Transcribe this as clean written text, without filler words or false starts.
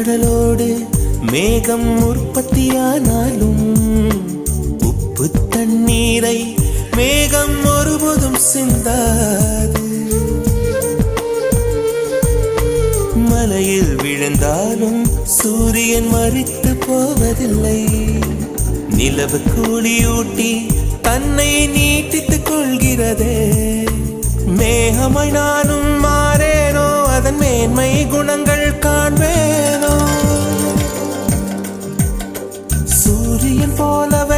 கடலோடு மேகம் உற்பத்தியானாலும் உப்பு தண்ணீரை மேகம் ஒருபோதும் சிந்தாது. மலையில் விழுந்தாலும் சூரியன் மரித்து போவதில்லை. நிலவு கூலியூட்டி தன்னை நீட்டித்துக் கொள்கிறதே. மேகமாய் நானும் மாறேனோ, அதன் மேன்மை குணங்கள் காண்பேனோ. சூரியன் போலவே